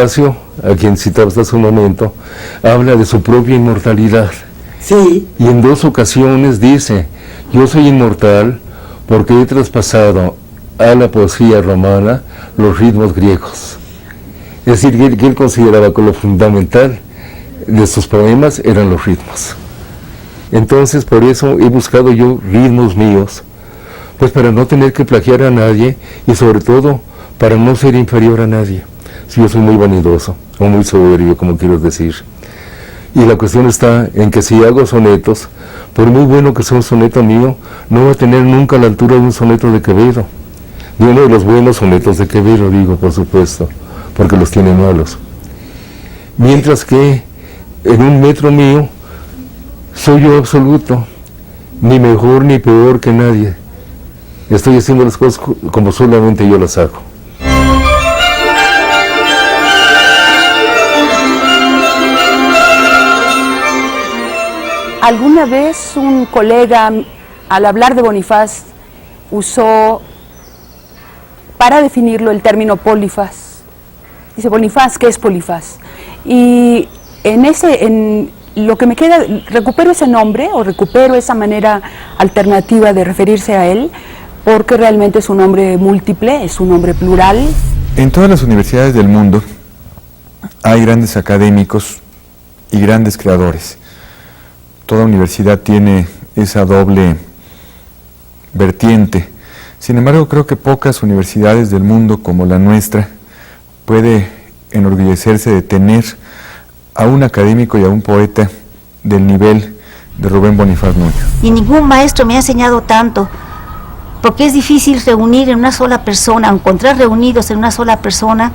Bonifacio, a quien citabas hace un momento, habla de su propia inmortalidad. Sí. Y en 2 ocasiones dice: yo soy inmortal porque he traspasado a la poesía romana los ritmos griegos. Es decir, que él consideraba que lo fundamental de sus poemas eran los ritmos. Entonces, por eso he buscado yo ritmos míos, pues para no tener que plagiar a nadie y sobre todo para no ser inferior a nadie. Si yo soy muy vanidoso o muy soberbio, como quiero decir. Y la cuestión está en que si hago sonetos, por muy bueno que sea un soneto mío, no va a tener nunca la altura de un soneto de Quevedo. De uno de los buenos sonetos de Quevedo, digo, por supuesto, porque los tiene malos. Mientras que en un metro mío, soy yo absoluto, ni mejor ni peor que nadie. Estoy haciendo las cosas como solamente yo las hago. Alguna vez un colega, al hablar de Bonifaz, usó para definirlo el término polifaz. Dice: Bonifaz, ¿qué es polifaz? Y en lo que me queda, recupero ese nombre o recupero esa manera alternativa de referirse a él, porque realmente es un nombre múltiple, es un nombre plural. En todas las universidades del mundo hay grandes académicos y grandes creadores. Toda universidad tiene esa doble vertiente. Sin embargo, creo que pocas universidades del mundo como la nuestra puede enorgullecerse de tener a un académico y a un poeta del nivel de Rubén Bonifaz Nuño. Y ningún maestro me ha enseñado tanto, porque es difícil reunir en una sola persona, encontrar reunidos en una sola persona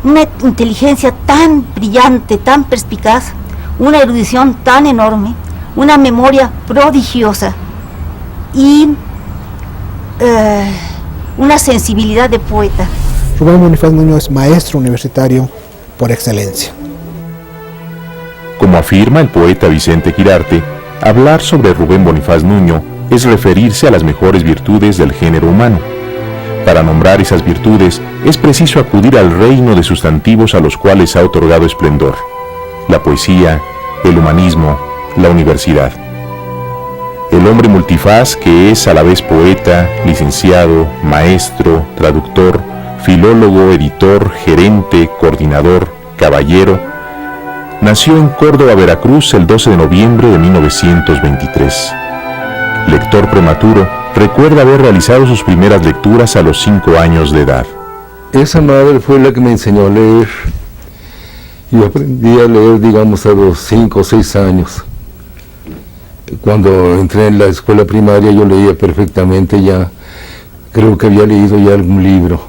una inteligencia tan brillante, tan perspicaz, una erudición tan enorme, una memoria prodigiosa y una sensibilidad de poeta. Rubén Bonifaz Nuño es maestro universitario por excelencia. Como afirma el poeta Vicente Quirarte, hablar sobre Rubén Bonifaz Nuño es referirse a las mejores virtudes del género humano. Para nombrar esas virtudes es preciso acudir al reino de sustantivos a los cuales ha otorgado esplendor: la poesía, el humanismo, la universidad. El hombre multifaz, que es a la vez poeta, licenciado, maestro, traductor, filólogo, editor, gerente, coordinador, caballero, nació en Córdoba, Veracruz, el 12 de noviembre de 1923. Lector prematuro, recuerda haber realizado sus primeras lecturas a los 5 años de edad. Esa madre fue la que me enseñó a leer. Yo aprendí a leer, digamos, a los 5 o 6 años. Cuando entré en la escuela primaria yo leía perfectamente ya. Creo que había leído ya algún libro.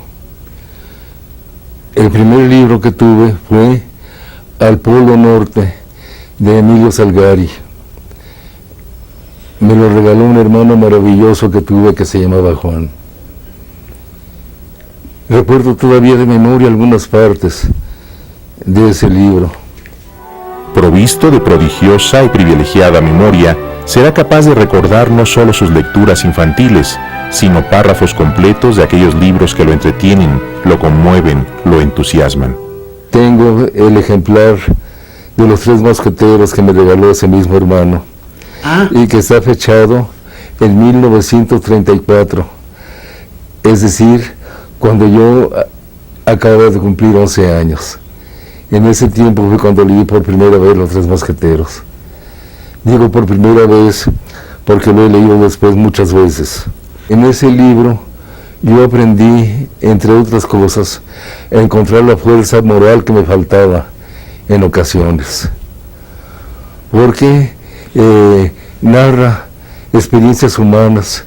El primer libro que tuve fue Al Polo Norte, de Emilio Salgari. Me lo regaló un hermano maravilloso que tuve que se llamaba Juan. Recuerdo todavía de memoria algunas partes de ese libro. Provisto de prodigiosa y privilegiada memoria, será capaz de recordar no solo sus lecturas infantiles, sino párrafos completos de aquellos libros que lo entretienen, lo conmueven, lo entusiasman. Tengo el ejemplar de Los Tres Mosqueteros que me regaló ese mismo hermano, y que está fechado en 1934, es decir, cuando yo acababa de cumplir 11 años. En ese tiempo fue cuando leí por primera vez Los Tres Mosqueteros. Digo por primera vez porque lo he leído después muchas veces. En ese libro yo aprendí, entre otras cosas, a encontrar la fuerza moral que me faltaba en ocasiones. Porque narra experiencias humanas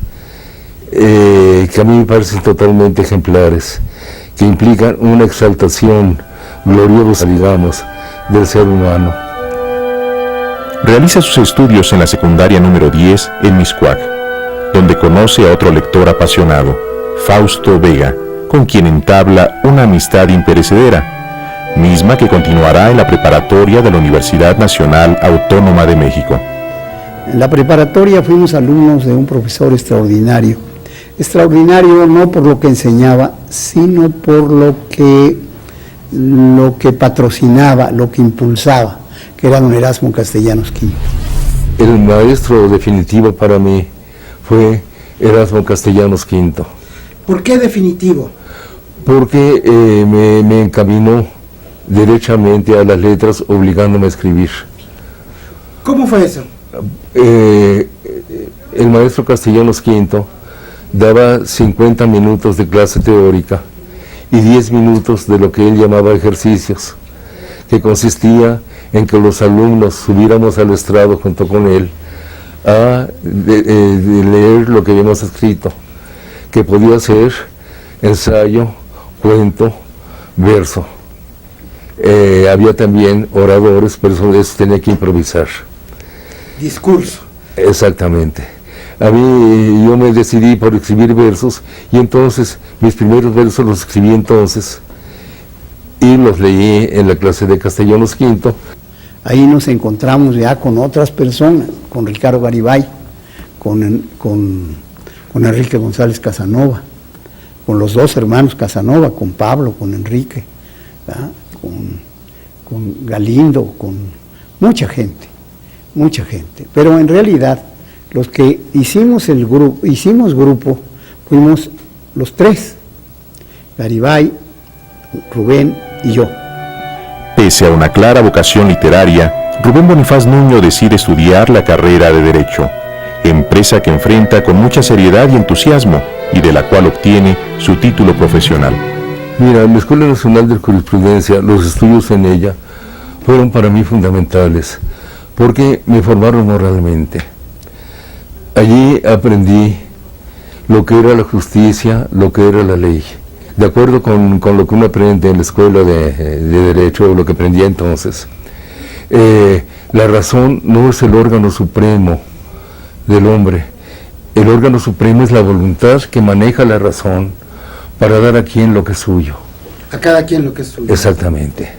que a mí me parecen totalmente ejemplares, que implican una exaltación gloriosa, digamos, del ser humano. Realiza sus estudios en la secundaria número 10 en Mixcoac, donde conoce a otro lector apasionado, Fausto Vega, con quien entabla una amistad imperecedera, misma que continuará en la preparatoria de la Universidad Nacional Autónoma de México. En la preparatoria fuimos alumnos de un profesor extraordinario. Extraordinario no por lo que enseñaba, sino por lo que lo que patrocinaba, lo que impulsaba, que era don Erasmo Castellanos Quinto. El maestro definitivo para mí fue Erasmo Castellanos Quinto. ¿Por qué definitivo? Porque me encaminó derechamente a las letras, obligándome a escribir. ¿Cómo fue eso? El maestro Castellanos Quinto daba 50 minutos de clase teórica y 10 minutos de lo que él llamaba ejercicios, que consistía en que los alumnos subiéramos al estrado junto con él a leer lo que habíamos escrito, que podía ser ensayo, cuento, verso. Había también oradores, pero eso tenía que improvisar. Discurso. Exactamente. A mí, yo me decidí por escribir versos, y entonces mis primeros versos los escribí entonces y los leí en la clase de Castellanos Quinto. Ahí nos encontramos ya con otras personas, con Ricardo Garibay, con Enrique González Casanova, con los dos hermanos Casanova, con Pablo, con Enrique, ¿verdad? Con Galindo, con mucha gente, pero en realidad los que hicimos grupo, fuimos los tres, Garibay, Rubén y yo. Pese a una clara vocación literaria, Rubén Bonifaz Nuño decide estudiar la carrera de Derecho, empresa que enfrenta con mucha seriedad y entusiasmo y de la cual obtiene su título profesional. Mira, la Escuela Nacional de Jurisprudencia, los estudios en ella fueron para mí fundamentales, porque me formaron moralmente. Allí aprendí lo que era la justicia, lo que era la ley. De acuerdo con lo que uno aprende en la escuela de Derecho, lo que aprendía entonces, la razón no es el órgano supremo del hombre. El órgano supremo es la voluntad que maneja la razón para dar a quien lo que es suyo. A cada quien lo que es suyo. Exactamente.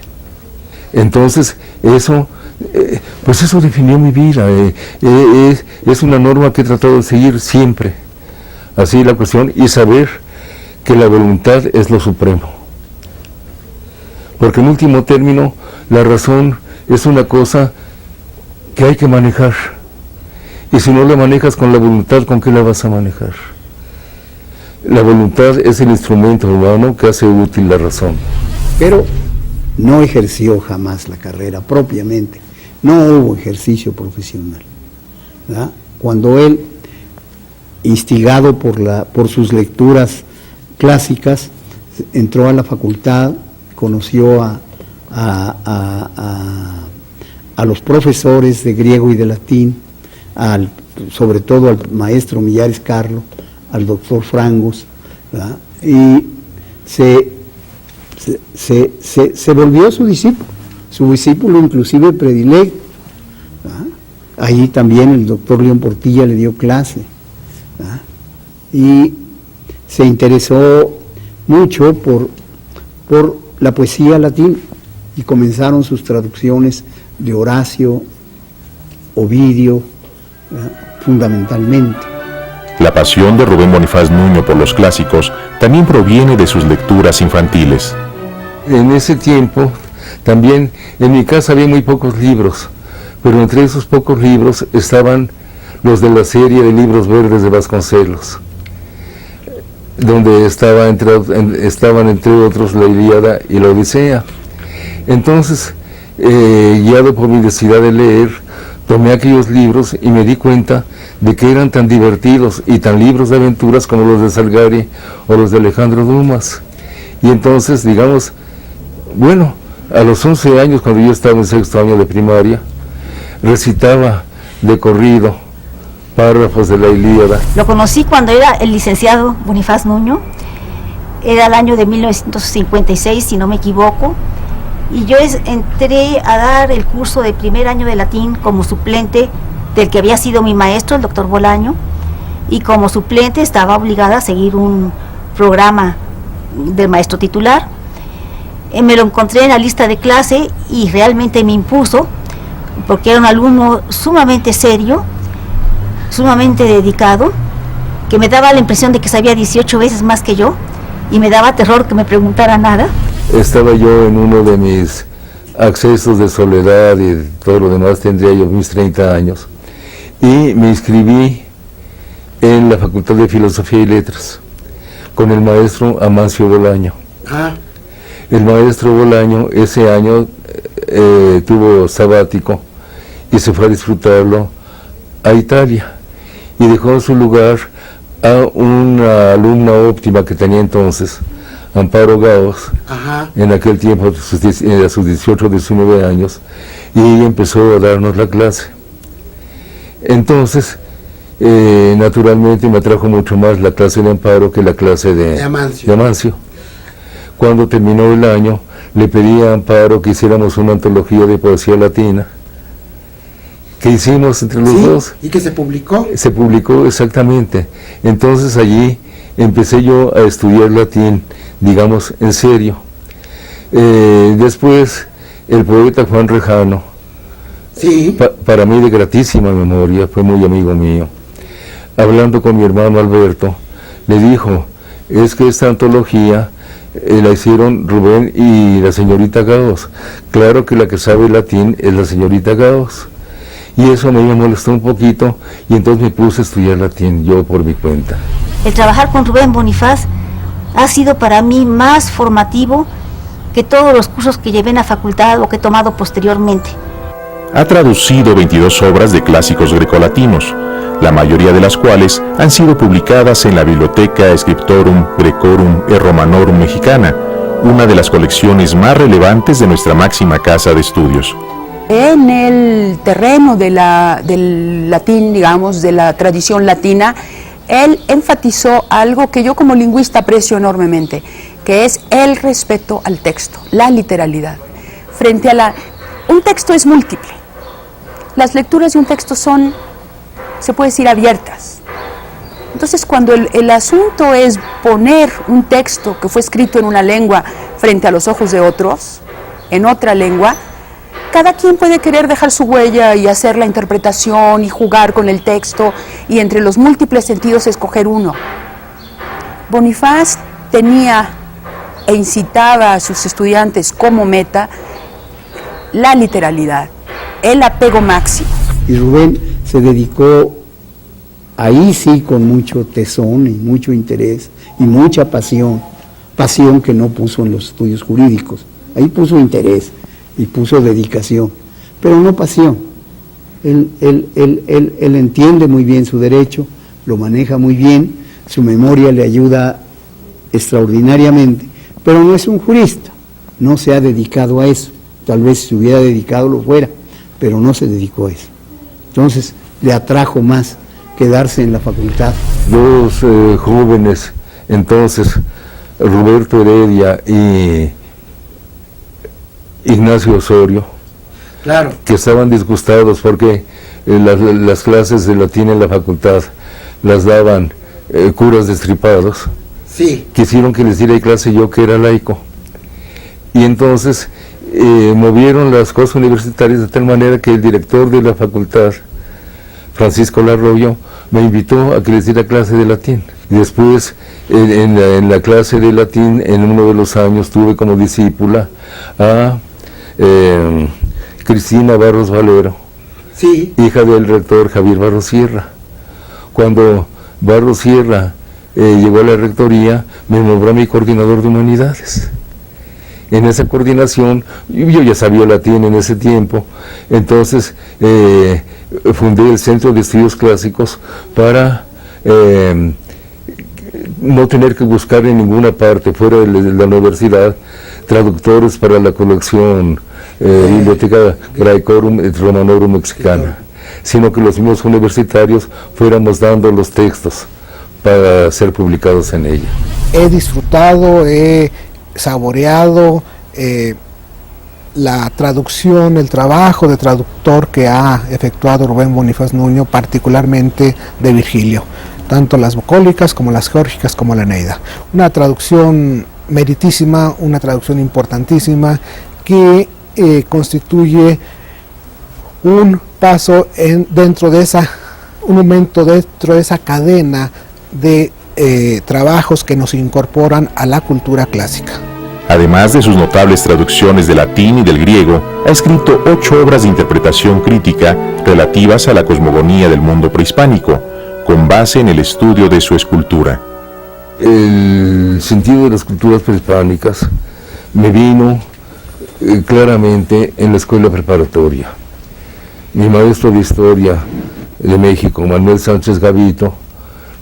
Entonces, eso definió mi vida. Es una norma que he tratado de seguir siempre. Así la cuestión, y saber que la voluntad es lo supremo. Porque en último término, la razón es una cosa que hay que manejar. Y si no la manejas con la voluntad, ¿con qué la vas a manejar? La voluntad es el instrumento humano que hace útil la razón. Pero no ejerció jamás la carrera propiamente, no hubo ejercicio profesional, ¿verdad? Cuando él, instigado por sus lecturas clásicas, entró a la facultad, conoció a los profesores de griego y de latín, sobre todo al maestro Millares Carlo, al doctor Frangos, ¿verdad? Y se volvió su discípulo inclusive predilecto, ¿verdad? Ahí también el doctor León Portilla le dio clase, ¿verdad? Y se interesó mucho por la poesía latina y comenzaron sus traducciones de Horacio, Ovidio, ¿verdad? Fundamentalmente. La pasión de Rubén Bonifaz Nuño por los clásicos también proviene de sus lecturas infantiles. En ese tiempo, también en mi casa había muy pocos libros, pero entre esos pocos libros estaban los de la serie de libros verdes de Vasconcelos, donde estaban entre otros la Ilíada y la Odisea. Entonces, guiado por mi necesidad de leer, tomé aquellos libros y me di cuenta de que eran tan divertidos y tan libros de aventuras como los de Salgari o los de Alejandro Dumas. Y entonces, digamos, bueno, a los 11 años, cuando yo estaba en sexto año de primaria, recitaba de corrido párrafos de la Ilíada. Lo conocí cuando era el licenciado Bonifaz Nuño, era el año de 1956, si no me equivoco, y yo entré a dar el curso de primer año de latín como suplente del que había sido mi maestro, el doctor Bolaño, y como suplente estaba obligada a seguir un programa del maestro titular. Me lo encontré en la lista de clase y realmente me impuso, porque era un alumno sumamente serio, sumamente dedicado, que me daba la impresión de que sabía 18 veces más que yo, y me daba terror que me preguntara nada. estaba yo en uno de mis accesos de soledad y todo lo demás, tendría yo mis 30 años, y me inscribí en la Facultad de Filosofía y Letras con el maestro Amancio Bolaño. El maestro Bolaño ese año tuvo sabático y se fue a disfrutarlo a Italia y dejó en su lugar a una alumna óptima que tenía entonces, Amparo Gaos, en aquel tiempo a sus 18 o 19 años, y ella empezó a darnos la clase. Entonces, naturalmente me atrajo mucho más la clase de Amparo que la clase de Amancio. Cuando terminó el año, le pedí a Amparo que hiciéramos una antología de poesía latina, que hicimos entre los dos. ¿Y que se publicó? Se publicó, exactamente. Entonces allí empecé yo a estudiar latín, digamos, en serio. Después, el poeta Juan Rejano, para mí de gratísima memoria, fue muy amigo mío, hablando con mi hermano Alberto, le dijo, es que esta antología la hicieron Rubén y la señorita Gaos. Claro que la que sabe latín es la señorita Gaos. Y eso a mí me molestó un poquito, y entonces me puse a estudiar latín, yo por mi cuenta. El trabajar con Rubén Bonifaz ha sido para mí más formativo que todos los cursos que llevé en la facultad o que he tomado posteriormente. Ha traducido 22 obras de clásicos grecolatinos, la mayoría de las cuales han sido publicadas en la Biblioteca Scriptorum Grecorum et Romanorum Mexicana, una de las colecciones más relevantes de nuestra máxima casa de estudios. En el terreno del latín, digamos, de la tradición latina, él enfatizó algo que yo como lingüista aprecio enormemente, que es el respeto al texto, la literalidad. Un texto es múltiple. Las lecturas de un texto son, se puede decir, abiertas. Entonces, cuando el asunto es poner un texto que fue escrito en una lengua frente a los ojos de otros, en otra lengua, cada quien puede querer dejar su huella y hacer la interpretación y jugar con el texto y entre los múltiples sentidos escoger uno. Bonifaz tenía e incitaba a sus estudiantes como meta la literalidad, el apego máximo. Y Rubén se dedicó ahí sí con mucho tesón y mucho interés y mucha pasión que no puso en los estudios jurídicos. Ahí puso interés y puso dedicación, pero no pasión. Él entiende muy bien su derecho, lo maneja muy bien, su memoria le ayuda extraordinariamente, pero no es un jurista, no se ha dedicado a eso. Tal vez si se hubiera dedicado lo fuera, pero no se dedicó a eso. Entonces le atrajo más quedarse en la facultad. Dos jóvenes, entonces, Roberto Heredia y Ignacio Osorio, que estaban disgustados porque las clases de latín en la facultad las daban curas destripados. Quisieron que les diera clase yo, que era laico, y entonces movieron las cosas universitarias de tal manera que el director de la facultad, Francisco Larroyo, me invitó a que les diera clase de latín. Después, en la clase de latín, en uno de los años, tuve como discípula a Cristina Barros Valero, hija del rector Javier Barros Sierra. Cuando Barros Sierra llegó a la rectoría, me nombró mi coordinador de humanidades. En esa coordinación, yo ya sabía latín en ese tiempo, entonces fundé el Centro de Estudios Clásicos para no tener que buscar en ninguna parte fuera de la universidad traductores para la colección Biblioteca Graecorum et Romanorum Mexicana, sino que los mismos universitarios fuéramos dando los textos para ser publicados en ella. He disfrutado, he saboreado la traducción, el trabajo de traductor que ha efectuado Rubén Bonifaz Nuño, particularmente de Virgilio, tanto las bucólicas como las geórgicas como la Eneida. Una traducción meritísima, una traducción importantísima que constituye un paso un momento dentro de esa cadena de trabajos que nos incorporan a la cultura clásica, Además de sus notables traducciones del latín y del griego, ha escrito 8 obras de interpretación crítica relativas a la cosmogonía del mundo prehispánico, con base en el estudio de su escultura. El sentido de las culturas prehispánicas me vino claramente en la escuela preparatoria. Mi maestro de historia de México, Manuel Sánchez Gavito,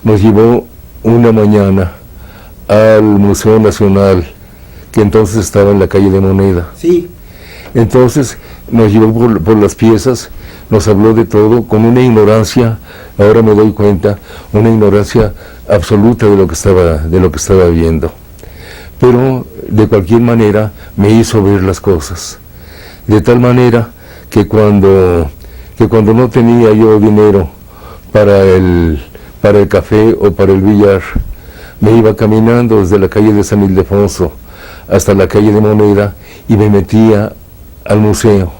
nos llevó una mañana al Museo Nacional, que entonces estaba en la calle de Moneda. Sí. Entonces nos llevó por las piezas, nos habló de todo con una ignorancia, ahora me doy cuenta, una ignorancia absoluta de lo que estaba viendo. Pero de cualquier manera me hizo ver las cosas. De tal manera que cuando no tenía yo dinero para el café o para el billar, me iba caminando desde la calle de San Ildefonso hasta la calle de Moneda y me metía al museo.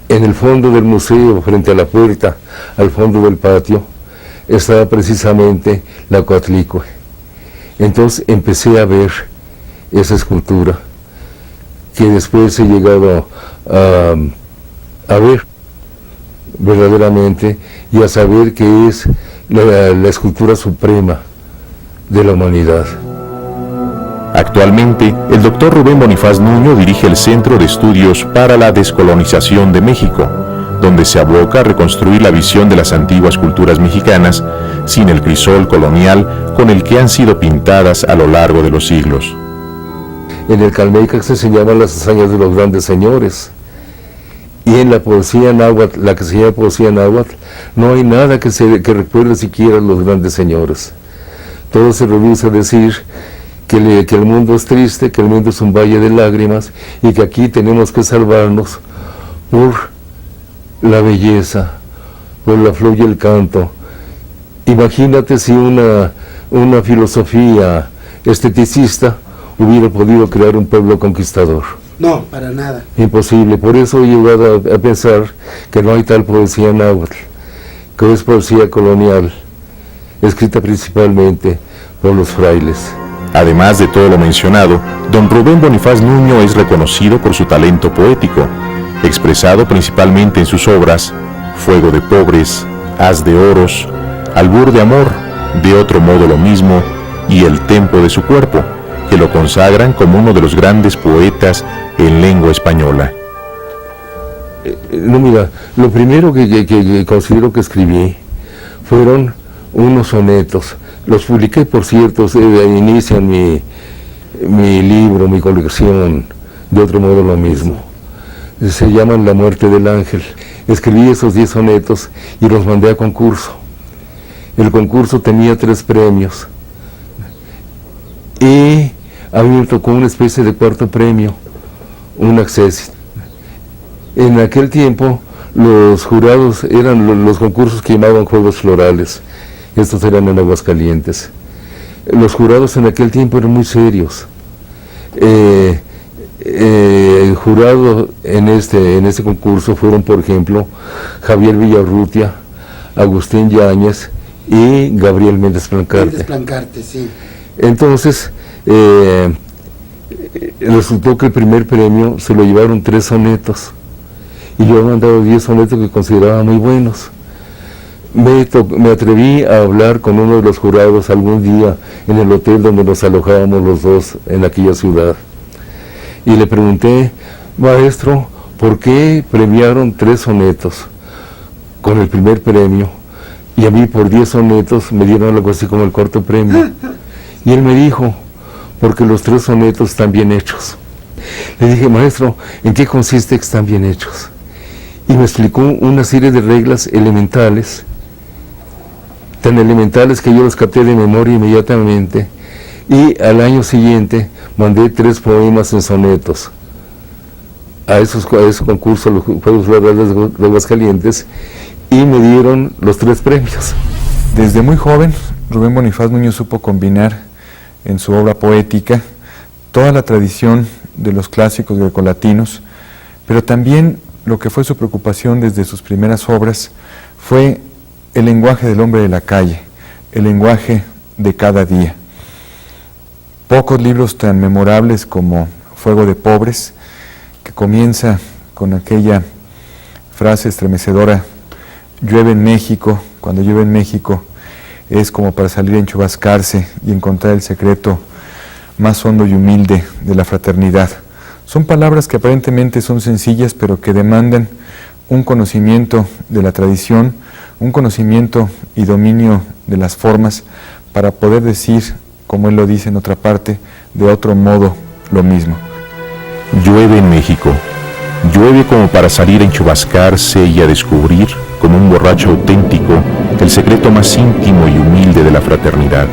En el fondo del museo, frente a la puerta, al fondo del patio, estaba precisamente la Coatlicue. Entonces empecé a ver esa escultura que después he llegado a ver verdaderamente y a saber que es la escultura suprema de la humanidad. Actualmente, el doctor Rubén Bonifaz Nuño dirige el Centro de Estudios para la Descolonización de México, donde se aboca a reconstruir la visión de las antiguas culturas mexicanas sin el crisol colonial con el que han sido pintadas a lo largo de los siglos. En el Calmecac se enseñaban las hazañas de los grandes señores, y en la poesía náhuatl, la que se llama poesía náhuatl, no hay nada que recuerde siquiera a los grandes señores. Todo se reduce a decir que el mundo es triste, que el mundo es un valle de lágrimas y que aquí tenemos que salvarnos por la belleza, por la flor y el canto. Imagínate si una filosofía esteticista hubiera podido crear un pueblo conquistador. No, para nada. Imposible. Por eso he llegado a pensar que no hay tal poesía náhuatl, que es poesía colonial, escrita principalmente por los frailes. Además de todo lo mencionado, don Rubén Bonifaz Nuño es reconocido por su talento poético, expresado principalmente en sus obras Fuego de Pobres, Haz de Oros, Albur de Amor, De otro modo lo mismo y El Tempo de su cuerpo, que lo consagran como uno de los grandes poetas en lengua española. No, mira, lo primero que considero que escribí fueron unos sonetos. Los publiqué, por cierto, inician mi libro, mi colección, De otro modo lo mismo. Se llaman La muerte del ángel. Escribí esos 10 sonetos y los mandé a concurso. El concurso tenía 3 premios. Y a mí me tocó una especie de cuarto premio, un accessit. En aquel tiempo los jurados eran los concursos que llamaban Juegos Florales. Estos eran en Aguascalientes. Los jurados en aquel tiempo eran muy serios. El jurado en este concurso fueron, por ejemplo, Javier Villarrutia, Agustín Yáñez y Gabriel Méndez Plancarte. Méndez Plancarte, sí. Entonces, resultó que el primer premio se lo llevaron 3 sonetos. Y yo había mandado 10 sonetos que consideraba muy buenos. Me atreví a hablar con uno de los jurados algún día en el hotel donde nos alojábamos los dos en aquella ciudad. Y le pregunté, maestro, ¿por qué premiaron 3 sonetos con el primer premio? Y a mí por 10 sonetos me dieron algo así como el cuarto premio. Y él me dijo, porque los 3 sonetos están bien hechos. Le dije, maestro, ¿en qué consiste que están bien hechos? Y me explicó una serie de reglas elementales, tan elementales que yo los capté de memoria inmediatamente, y al año siguiente mandé 3 poemas en sonetos a ese concurso, los Juegos Florales de Aguascalientes, y me dieron los 3 premios. Desde muy joven, Rubén Bonifaz Nuño supo combinar en su obra poética toda la tradición de los clásicos grecolatinos, pero también lo que fue su preocupación desde sus primeras obras fue el lenguaje del hombre de la calle, el lenguaje de cada día. pocos libros tan memorables como Fuego de Pobres, que comienza con aquella frase estremecedora: llueve en México, cuando llueve en México es como para salir a enchubascarse y encontrar el secreto más hondo y humilde de la fraternidad. Son palabras que aparentemente son sencillas, pero que demandan un conocimiento de la tradición, un conocimiento y dominio de las formas para poder decir, como él lo dice en otra parte, de otro modo lo mismo. Llueve en México. Llueve como para salir a enchubascarse y a descubrir, como un borracho auténtico, el secreto más íntimo y humilde de la fraternidad.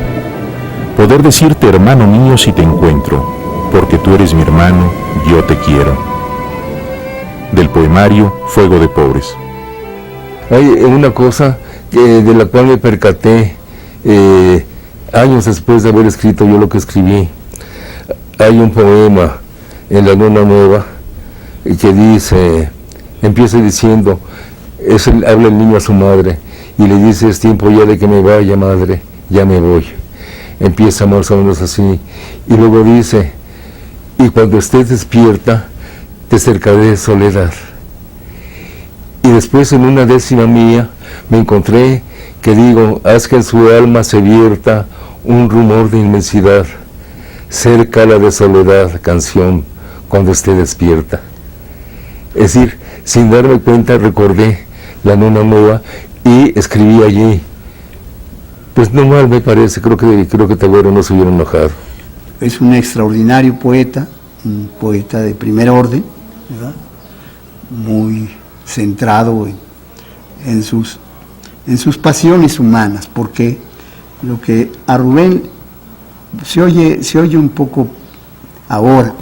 Poder decirte hermano mío si te encuentro, porque tú eres mi hermano, yo te quiero. Del poemario Fuego de Pobres. Hay una cosa de la cual me percaté años después de haber escrito yo lo que escribí. Hay un poema en La Luna Nueva que dice, empieza diciendo, habla el niño a su madre y le dice: es tiempo ya de que me vaya, madre, ya me voy. Empieza más o menos así, y luego dice: y cuando estés despierta te cercaré de soledad. Y después, en una décima mía, me encontré que digo: haz que en su alma se vierta un rumor de inmensidad, cércala de soledad, canción, cuando esté despierta. Es decir, sin darme cuenta recordé La Luna Nueva y escribí allí. Pues no mal me parece, creo que Tagore no se hubiera enojado. Es un extraordinario poeta, un poeta de primer orden, ¿verdad? Muy centrado en sus pasiones humanas, porque lo que a Rubén se oye un poco ahora,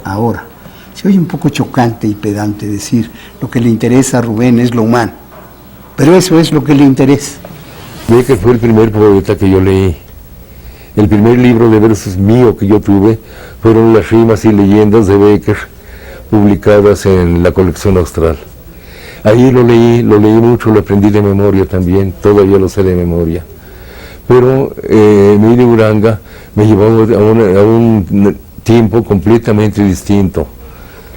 se oye un poco chocante y pedante decir lo que le interesa a Rubén es lo humano, pero eso es lo que le interesa. Becker fue el primer poeta que yo leí. El primer libro de versos mío que yo tuve fueron las rimas y leyendas de Becker, publicadas en la colección Austral. Ahí lo leí mucho, lo aprendí de memoria también, todavía lo sé de memoria. Pero Emilio Uranga me llevó a un tiempo completamente distinto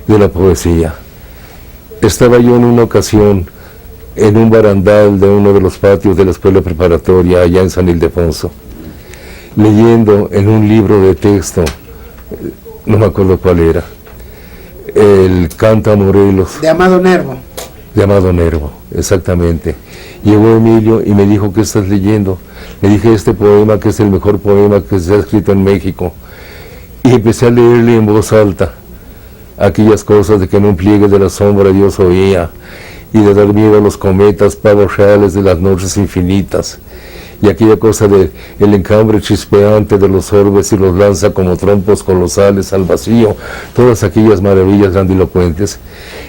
de la poesía. Estaba yo en una ocasión en un barandal de uno de los patios de la escuela preparatoria allá en San Ildefonso, leyendo en un libro de texto, no me acuerdo cuál era, el Canto a Morelos. De Amado Nervo. De Amado Nervo, exactamente. Llegó Emilio y me dijo: ¿qué estás leyendo? Le dije: este poema, que es el mejor poema que se ha escrito en México. Y empecé a leerle en voz alta aquellas cosas de que en un pliegue de la sombra Dios oía, y de dar miedo a los cometas, pavos reales de las noches infinitas, y aquella cosa de el encambre chispeante de los orbes y los lanza como trompos colosales al vacío, todas aquellas maravillas grandilocuentes.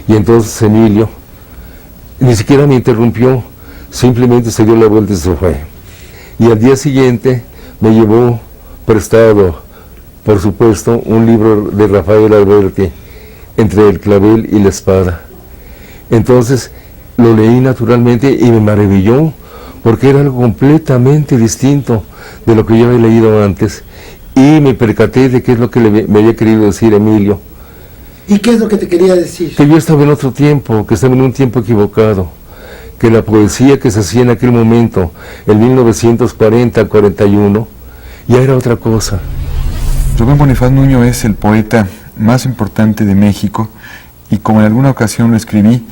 Y entonces Emilio ni siquiera me interrumpió, simplemente se dio la vuelta y se fue. Y al día siguiente me llevó prestado, por supuesto, un libro de Rafael Alberti, Entre el clavel y la espada. Entonces lo leí naturalmente y me maravilló, porque era algo completamente distinto de lo que yo había leído antes, y me percaté de qué es lo que me había querido decir Emilio. ¿Y qué es lo que te quería decir? Que yo estaba en otro tiempo, que estaba en un tiempo equivocado, que la poesía que se hacía en aquel momento, en 1940-41, ya era otra cosa. Rubén Bonifaz Nuño es el poeta más importante de México, y como en alguna ocasión lo escribí,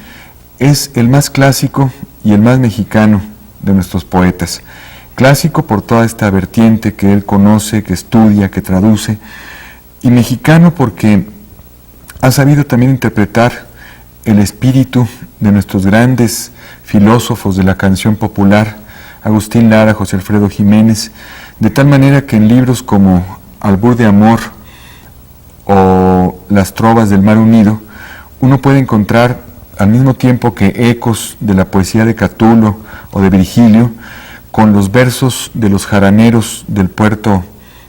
es el más clásico y el más mexicano de nuestros poetas. Clásico por toda esta vertiente que él conoce, que estudia, que traduce, y mexicano porque ha sabido también interpretar el espíritu de nuestros grandes filósofos de la canción popular, Agustín Lara, José Alfredo Jiménez, de tal manera que en libros como Albur de Amor o Las Trovas del Mar Unido, uno puede encontrar, al mismo tiempo que ecos de la poesía de Catulo o de Virgilio, con los versos de los jaraneros del puerto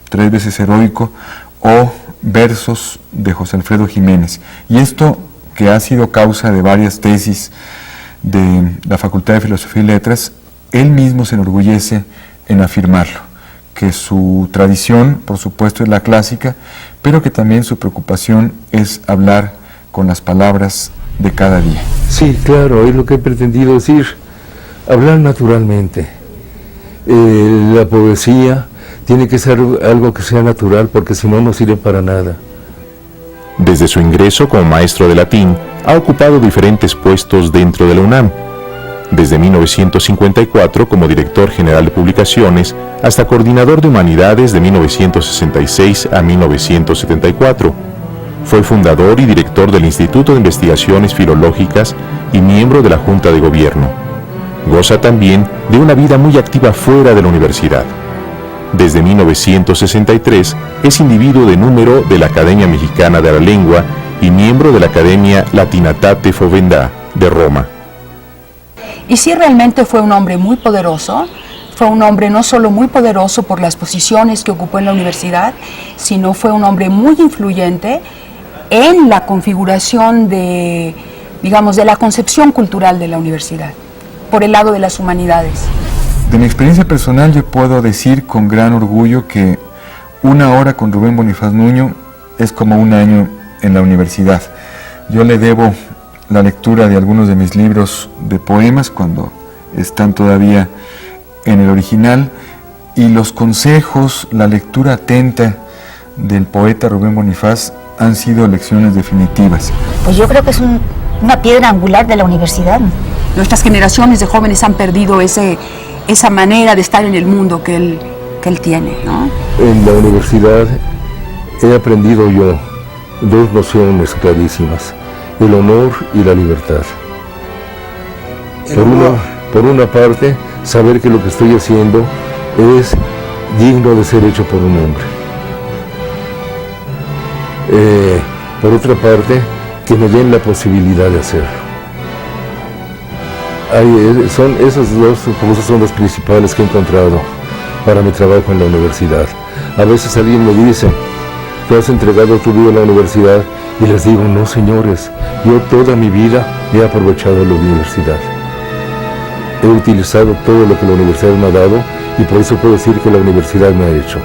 tres veces heroico, o versos de José Alfredo Jiménez. Y esto, que ha sido causa de varias tesis de la Facultad de Filosofía y Letras, él mismo se enorgullece en afirmarlo, que su tradición, por supuesto, es la clásica, pero que también su preocupación es hablar con las palabras de cada día. Sí, claro, es lo que he pretendido decir, hablar naturalmente. La poesía tiene que ser algo que sea natural, porque si no, no sirve para nada. Desde su ingreso como maestro de latín, ha ocupado diferentes puestos dentro de la UNAM. Desde 1954 como director general de publicaciones hasta coordinador de humanidades de 1966 a 1974. Fue fundador y director del Instituto de Investigaciones Filológicas y miembro de la Junta de Gobierno. Goza también de una vida muy activa fuera de la universidad. Desde 1963 es individuo de número de la Academia Mexicana de la Lengua y miembro de la Academia Latinatate Fovenda de Roma. Y sí, realmente fue un hombre muy poderoso, fue un hombre no solo muy poderoso por las posiciones que ocupó en la universidad, sino fue un hombre muy influyente en la configuración de, digamos, de la concepción cultural de la universidad, por el lado de las humanidades. De mi experiencia personal yo puedo decir con gran orgullo que una hora con Rubén Bonifaz Nuño es como un año en la universidad. Yo le debo la lectura de algunos de mis libros de poemas cuando están todavía en el original, y los consejos, la lectura atenta del poeta Rubén Bonifaz han sido lecciones definitivas. Pues yo creo que es una piedra angular de la universidad. Nuestras generaciones de jóvenes han perdido esa manera de estar en el mundo que él tiene, ¿no? En la universidad he aprendido yo dos nociones clarísimas: el honor y la libertad. Por una parte, saber que lo que estoy haciendo es digno de ser hecho por un hombre. Por otra parte, que me den la posibilidad de hacerlo. Esas dos cosas son las principales que he encontrado para mi trabajo en la universidad. A veces alguien me dice: ¿tú has entregado tu vida a la universidad? Y les digo: no, señores, yo toda mi vida he aprovechado la universidad. He utilizado todo lo que la universidad me ha dado, y por eso puedo decir que la universidad me ha hecho.